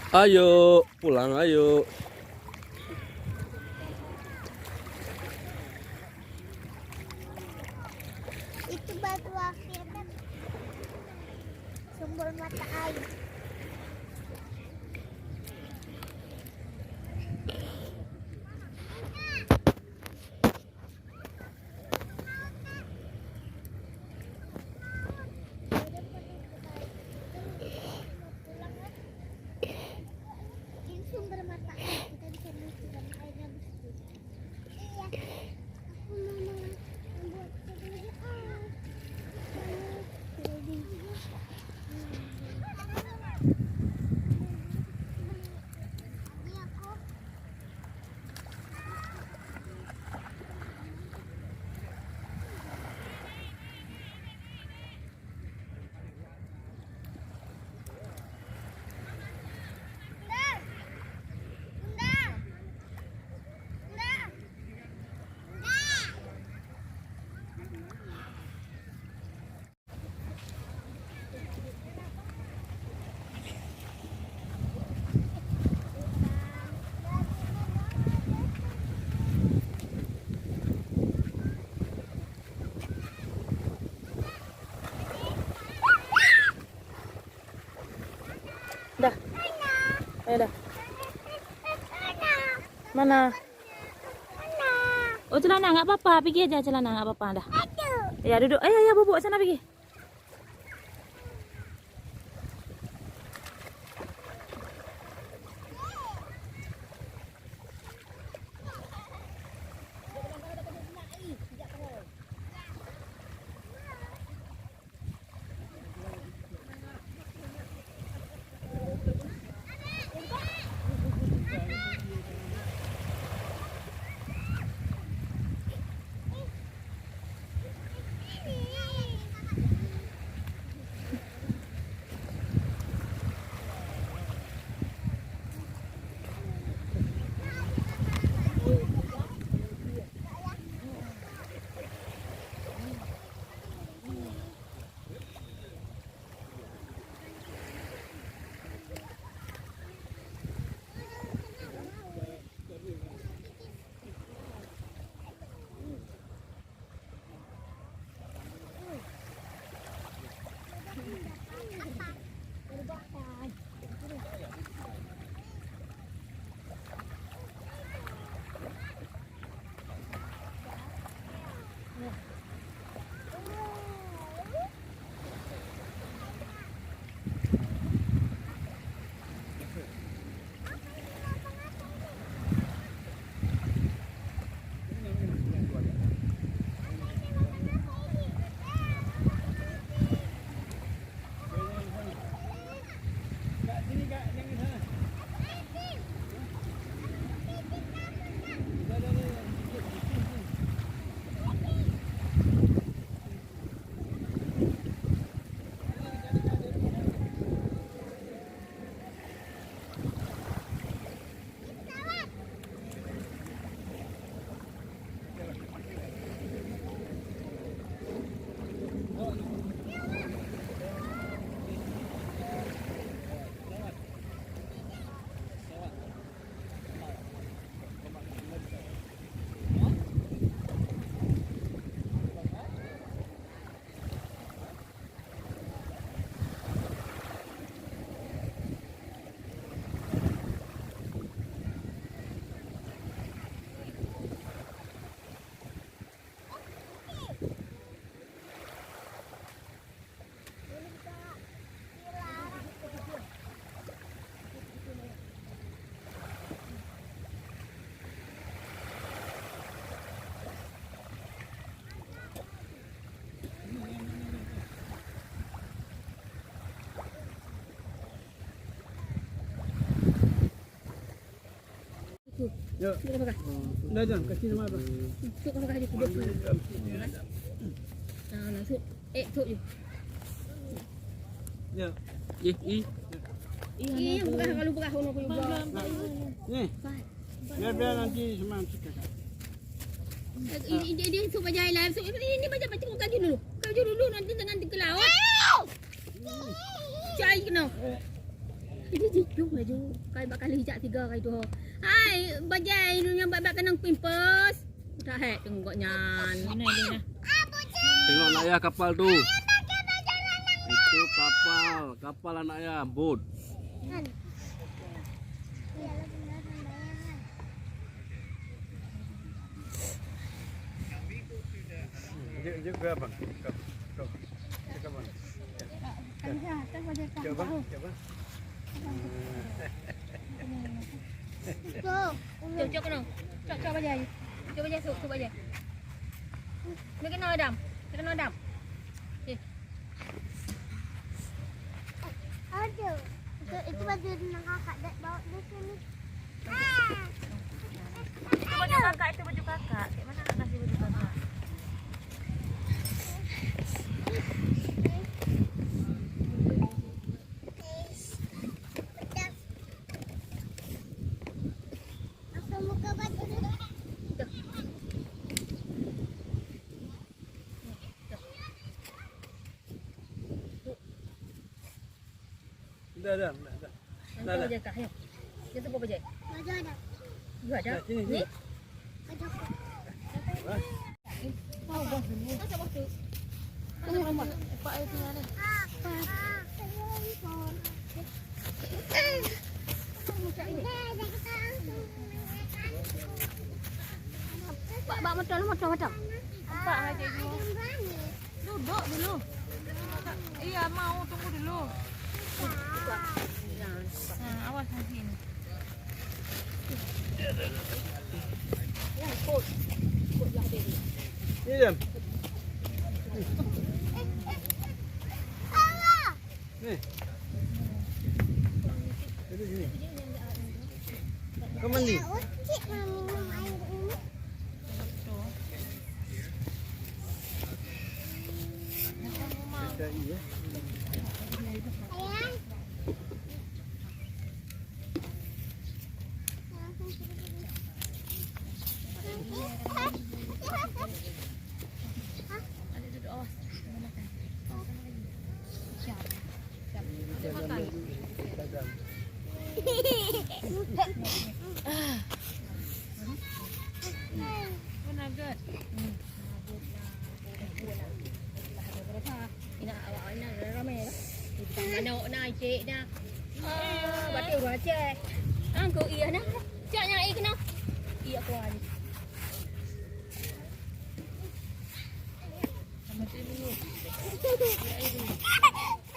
Ayo, pulang ayo. Itu batu akik kan sumber mata air. Ini sumber mata air, kita bisa mencuci airnya begitu. Iya. Aku mau membuat kerjaan. Iya kok. Dah. Ayo dah. Mana? Oh celana nggak apa-apa, pergi aja celana nggak apa-apa dah. Ya duduk, ayo ya bubuk sana pergi. Ya. Udah jangan kasih nama apa? Suk apa aja duduk. Nah, suk. Suk je. Ya. Iya, bukan kalau bukan ono ko juga. Nih. Biar nanti semua suka. Ini dia suk bajai live. Suk ini baca kaji dulu. Kaji dulu nanti jangan ke laut. Cai kena. Ini jujur aja. Kai bakal hijak 3 hari tu. Hai, bajai nu yang bak kena pimpers. Dah hek tengoknya. Ini dia. Tengok anak ayah kapal tu. Itu kapal anak ayah, boat. Kan? Iyalah benar bayangan. Juga bang. Kau. Bang. Coba. Tuh. Cok kena. Cok bajai. Cok bajai sok bajai. Ni kena adam. Kena adam. Aduh. Itu baju renang kakak dah bawa di sini. Itu baju kakak, itu baju kakak. Kayak mana nak kasih baju kakak? Apa muka baju dulu? Dah. Nanti bajai kah? Ya. Dia tu bajai. Baju ada. Dua ada. Sini. Ni. Baju aku. Oh, bos ni. Masa bos tu. Ini rumah. Pak air tinggal ni. Apa? Pak motor. Pak aja dulu. Duduk dulu. Iya, mau tunggu dulu. Awas nanti ini. Yang kot yang dia. Ni jam. Ni. Ini sini. Kau mandi. Ucik minum air ini. Cari ya. Ayang. Ada duduk awas. Makan. Siap. Benar good. Ina awak ina ramai dah. Kita mana nak cik dah. Batik baca. Angko iya dah. Cak nyai kena. Iya kuan. Sama tu dulu.